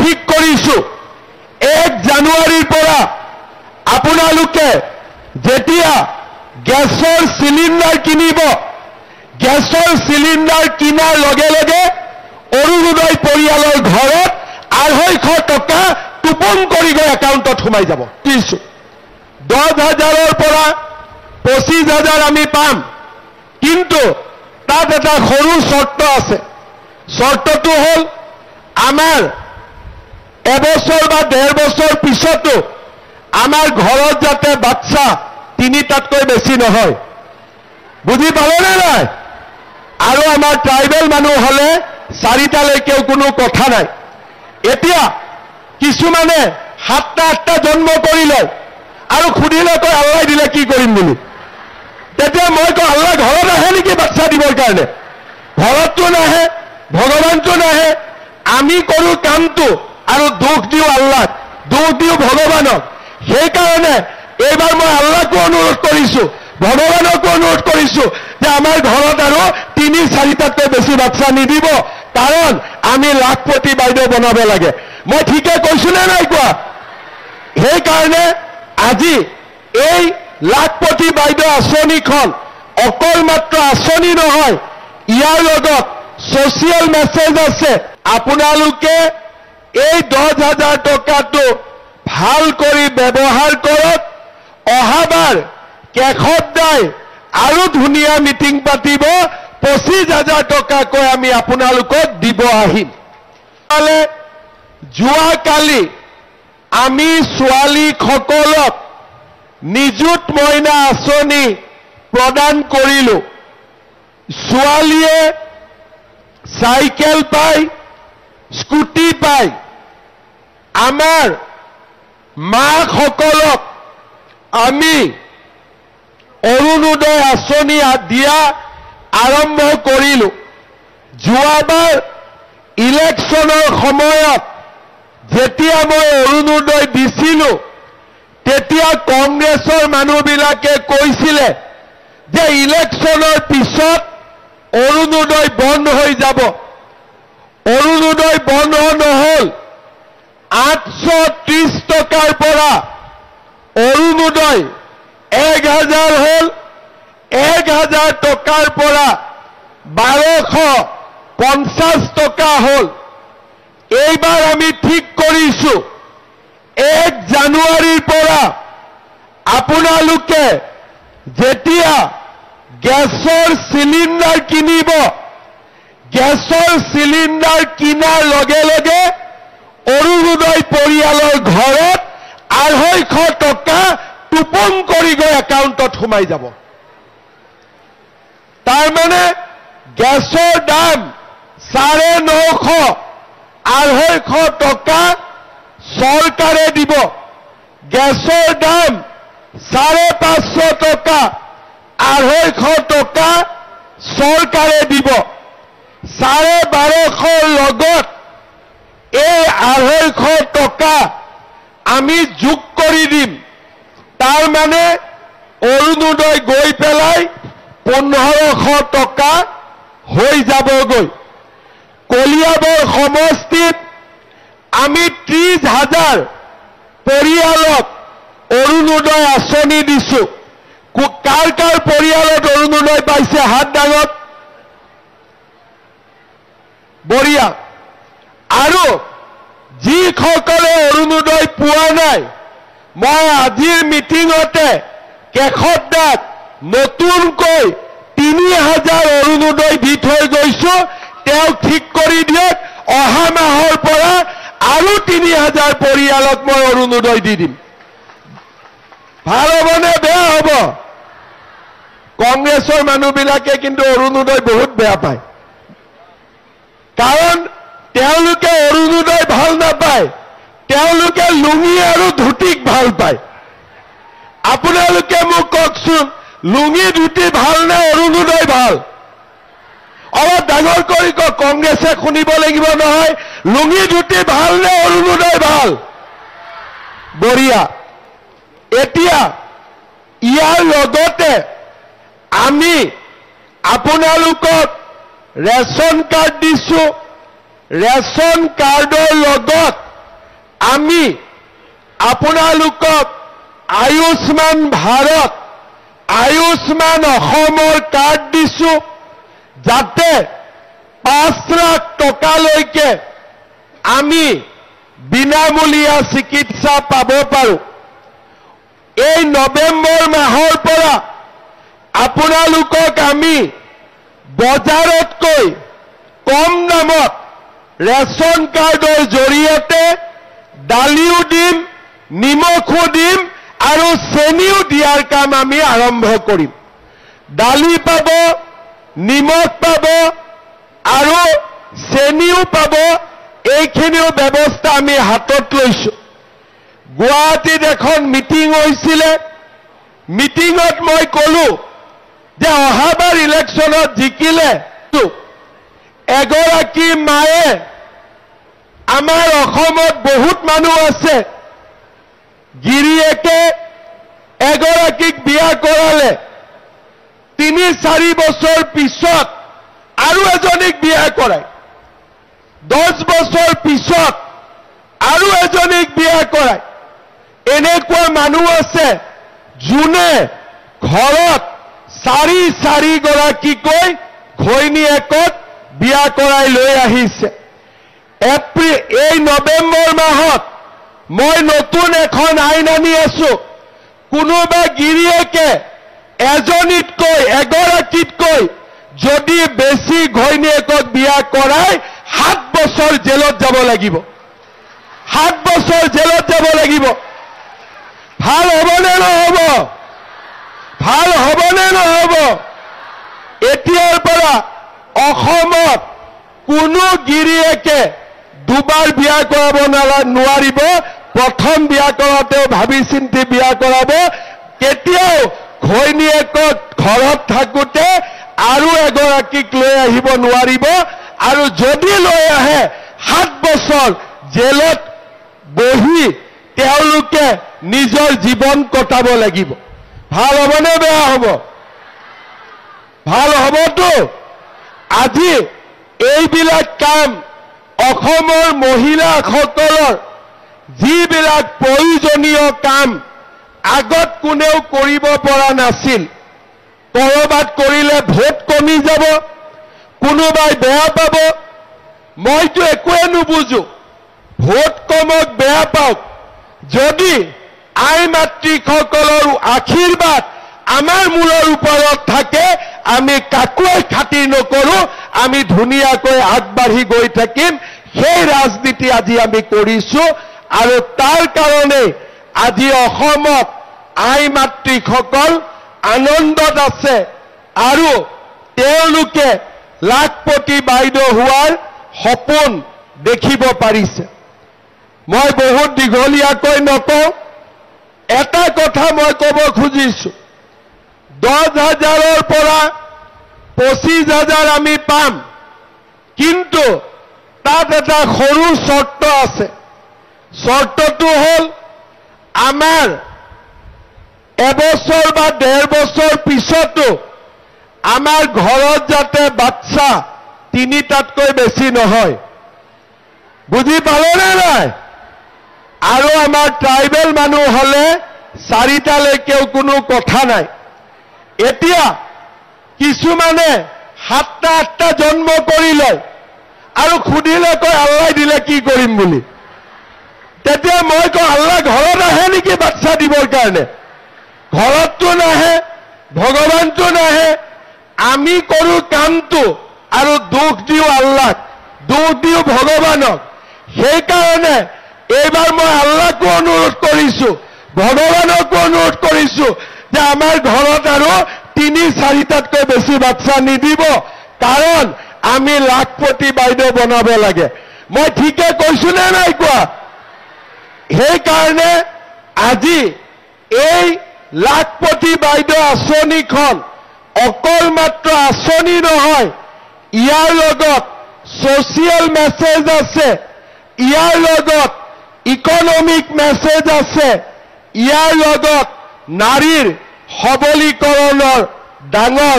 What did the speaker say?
ঠিক কৰিছোঁ 1 জানুৱাৰীৰ পৰা আপোনালোকে যেতিয়া গেছৰ চিলিণ্ডাৰ কিনিব গেছৰ চিলিণ্ডাৰ কিনাৰ লগে লগে অৰুণোদয় পৰিয়ালৰ ঘৰত 250 টকা টোপন কৰি গৈ একাউণ্টত সোমাই যাব। 10,000ৰ পৰা 25,000 আমি পাম, কিন্তু তাত এটা সৰু চৰ্ত আছে। চৰ্তটো হ'ল আমাৰ এবছৰ বা 1.5 বছৰ পিছতো আমাৰ ঘৰত যাতে বাচ্চা 3টাতকৈ বেছি নহয়। বুজি পালেনে নাই? আৰু আমাৰ ট্ৰাইবেল মানুহ হলে 4টালৈকেও কোনো কথা নাই। এতিয়া কিছুমানে 7টা 8টা জন্ম কৰিলে আৰু সুধিলে কয় আল্লাহ দিলে কি কৰিম বুলি। তেতিয়া মই কওঁ আল্লাহ ঘৰত আহে নেকি বাচ্চা দিবৰ কাৰণে? ঘৰততো নাহে, ভগৱানটো নাহে। আমি কৰোঁ কামটো আৰু দুখ দিওঁ আল্লাহক, দুখ দিওঁ ভগৱানক। সেইকাৰণে এইবাৰ মই আল্লাহকো অনুৰোধ কৰিছোঁ, ভগৱানকো অনুৰোধ কৰিছোঁ যে আমাৰ ঘৰত আৰু 3-4টাতকৈ বেছি বাচ্চা নিদিব, কাৰণ আমি লাখপতি বাইদেউ বনাব লাগে। মই ঠিকে কৈছোঁ নে নাই কোৱা? সেইকাৰণে আজি এই লাখপতি বাইদেউ আঁচনিখন অকল মাত্ৰ আঁচনি নহয়, ইয়াৰ লগত ছ'চিয়েল মেছেজ আছে। আপোনালোকে এই 10,000 টকাটো ভাল কৰি ব্যৱহাৰ কৰক। অহাবাৰ কেশৱদাই আৰু ধুনীয়া মিটিং পাতিব, 25,000 টকাকৈ আমি আপোনালোকক দিব আহিম। যোৱাকালি আমি ছোৱালীসকলক নিযুত মইনা আঁচনি প্ৰদান কৰিলোঁ। ছোৱালীয়ে চাইকেল পায়, স্কুটি পায়। আমাৰ মাসকলক আমি অৰুণোদয় আঁচনি দিয়া আৰম্ভ কৰিলোঁ। যোৱাবাৰ ইলেকশ্যনৰ সময়ত যেতিয়া মই অৰুণোদয় দিছিলোঁ, তেতিয়া কংগ্ৰেছৰ মানুহবিলাকে কৈছিলে যে ইলেকশ্যনৰ পিছত অৰুণোদয় বন্ধ হৈ যাব। অৰুণোদয় বন্ধ নহ'ল। 830 টকাৰ পৰা অৰুণোদয় 1,000 হ'ল। 1,000 টকাৰ পৰা 1,250 টকা হ'ল। এইবাৰ আমি ঠিক কৰিছোঁ 1 জানুৱাৰীৰ পৰা আপোনালোকে যেতিয়া গেছৰ চিলিণ্ডাৰ কিনিব, গেছৰ চিলিণ্ডাৰ কিনাৰ লগে লগে অৰুণোদয় পৰিয়ালৰ ঘৰত 250 টকা টোপন কৰি গৈ একাউণ্টত সোমাই যাব। তাৰমানে গেছৰ দাম 950, 250 টকা চৰকাৰে দিব। গেছৰ দাম 550 টকা, 250 টকা চৰকাৰে দিব। 1250 লগত এই 250 টকা আমি যোগ কৰি দিম। তাৰমানে অৰুণোদয় গৈ পেলাই 1500 টকা হৈ যাবগৈ। কলিয়াবৰ সমষ্টিত আমি 30,000 পৰিয়ালক অৰুণোদয় আঁচনি দিছোঁ। কাৰ কাৰ পৰিয়ালত অৰুণোদয় পাইছে হাত দাঙক। বঢ়িয়া। আৰু যিসকলে অৰুণোদয় পোৱা নাই, মই আজিৰ মিটিঙতে কেশৱদাক নতুনকৈ 3,000 অৰুণোদয় দি থৈ গৈছোঁ। তেওঁ ঠিক কৰি দিয়ক, অহা মাহৰ পৰা আৰু 3,000 পৰিয়ালক মই অৰুণোদয় দি দিম। ভাল হ'বনে বেয়া হ'ব? কংগ্ৰেছৰ মানুহবিলাকে কিন্তু অৰুণোদয় বহুত বেয়া পায়, কাৰণ তেওঁলোকে অৰুণোদয় ভাল নাপায়, তেওঁলোকে লুঙি আৰু ধুতিক ভাল পায়। আপোনালোকে মোক কওকচোন, লুঙি ধুতি ভাল নে অৰুণোদয় ভাল? অলপ ডাঙৰ কৰি কওক, কংগ্ৰেছে শুনিব লাগিব নহয়। লুঙি ধুতি ভাল নে অৰুণোদয় ভাল? বঢ়িয়া। এতিয়া ইয়াৰ লগতে আমি আপোনালোকক ৰেচন কাৰ্ড দিছোঁ। ৰেচন কাৰ্ডৰ লগত আপোনালোকক আয়ুষ্মান ভাৰত আয়ুষ্মান অসমৰ কাৰ্ড দিছো যাতে 5 লাখ টকালৈকে আমি বিনামূলীয়া চিকিৎসা পাব পাৰোঁ। এই নৱেম্বৰ মাহৰ পৰা আপোনালোকক আমি বজাৰতকৈ কম দামত ৰেচন কাৰ্ডৰ জৰিয়তে দালিও দিম, নিমখো দিম আৰু চেনিও দিয়াৰ কাম আমি আৰম্ভ কৰিম। দালি পাব, নিমখ পাব আৰু চেনিও পাব, এইখিনিও ব্যৱস্থা আমি হাতত লৈছো। গুৱাহাটীত এখন মিটিং হৈছিলে, মিটিঙত মই কলো যে অহাবাৰ ইলেকশ্যনত জিকিলে এগৰাকী মায়ে, আমাৰ অসমত বহুত মানুহ আছে, গিৰিয়েকে এগৰাকীক বিয়া কৰালে, 3-4 বছৰ পিছত আৰু এজনীক বিয়া কৰায়, 10 বছৰ পিছত আৰু এজনীক বিয়া কৰায়। এনেকুৱা মানুহ আছে যোনে ঘৰত 4 গৰাকীকৈ ঘৈণীয়েকক বিয়া কৰাই লৈ আহিছে। এই নৱেম্বৰ মাহত মই নতুন এখন আইন আনি আছো। কোনোবা গিৰিয়েকে এগৰাকীতকৈ যদি বেছি ঘৈণীয়েকক বিয়া কৰাই 7 বছৰ জেলত যাব লাগিব। 7 বছৰ জেলত যাব লাগিব। ভাল হ'বনে নহ'ব? ভাল হ'বনে নহ'ব? এতিয়াৰ পৰা অসমত কোনো গিৰিয়েকে 2বাৰ বিয়া কৰাব নোৱাৰিব। প্ৰথম বিয়া কৰাতেও ভাবি চিন্তি বিয়া কৰাব। কেতিয়াও ঘৈণীয়েকক ঘৰত থাকোঁতে আৰু এগৰাকীক লৈ আহিব নোৱাৰিব। আৰু যদি লৈ আহে 7 বছৰ জেলত বহি তেওঁলোকে নিজৰ জীৱন কটাব লাগিব। ভাল হ'বনে বেয়া হ'ব? ভাল হ'বতো। আজি এইবিলাক কাম অসমৰ মহিলাসকলৰ যিবিলাক প্ৰয়োজনীয় কাম আগত কোনেও কৰিব পৰা নাছিল। কৰবাত কৰিলে ভোট কমি যাব, কোনোবাই বেয়া পাব। মইতো একোৱে নুবুজো। ভোট কমক বেয়া পাওক, যদি আই মাতৃসকলৰ আশীৰ্বাদ আমাৰ মূৰৰ ওপৰত থাকে, আমি কাকোৱে খাতিৰ নকৰো, আমি ধুনীয়াকৈ আগবাঢ়ি গৈ থাকিম। সেই ৰাজনীতি আজি আমি কৰিছো আৰু তাৰ কাৰণে আজি অসমত আই মাতৃসকল আনন্দত আছে আৰু তেওঁলোকে লাখপতি বাইদেউ হোৱাৰ সপোন দেখিব পাৰিছে। মই বহুত দীঘলীয়াকৈ নকওঁ, এটা কথা মই ক'ব খুজিছো, 10,000ৰ পৰা 25,000 আমি পাম, কিন্তু তাত এটা সৰু চৰ্ত আছে। চৰ্তটো হ'ল আমাৰ এবছৰ বা 1.5 বছৰ পিছতো আমাৰ ঘৰত যাতে বাচ্চা 3টাতকৈ বেছি নহয়। বুজি পালেনে নাই? আৰু আমাৰ ট্ৰাইবেল মানুহ হলে 4টালৈকেও কোনো কথা নাই। এতিয়া কিছুমানে 7টা-8টা জন্ম কৰি লয় আৰু সুধিলে কয় আল্লাহ দিলে কি কৰিম বুলি। তেতিয়া মই কওঁ আল্লাহ ঘৰত আহে নেকি বাচ্চা দিবৰ কাৰণে? ঘৰততো নাহে, ভগৱানটো নাহে। আমি কৰো কামটো আৰু দুখ দিওঁ আল্লাহক, দুখ দিওঁ ভগৱানক। সেইকাৰণে এইবাৰ মই আল্লাহকো অনুৰোধ কৰিছো, ভগৱানকো অনুৰোধ কৰিছো যে আমাৰ ঘৰত আৰু 3-4টাতকৈ বেছি বাচ্চা নিদিব, কাৰণ আমি লাখপতি বাইদেউ বনাব লাগে। মই ঠিকে কৈছো নে নাই কোৱা? সেইকাৰণে আজি এই লাখপতি বাইদেউ আঁচনিখন অকল মাত্ৰ আঁচনি নহয়, ইয়াৰ লগত ছচিয়েল মেছেজ আছে, ইয়াৰ লগত ইকনমিক মেছেজ আছে, ইয়াৰ লগত নাৰীৰ সবলীকৰণৰ ডাঙৰ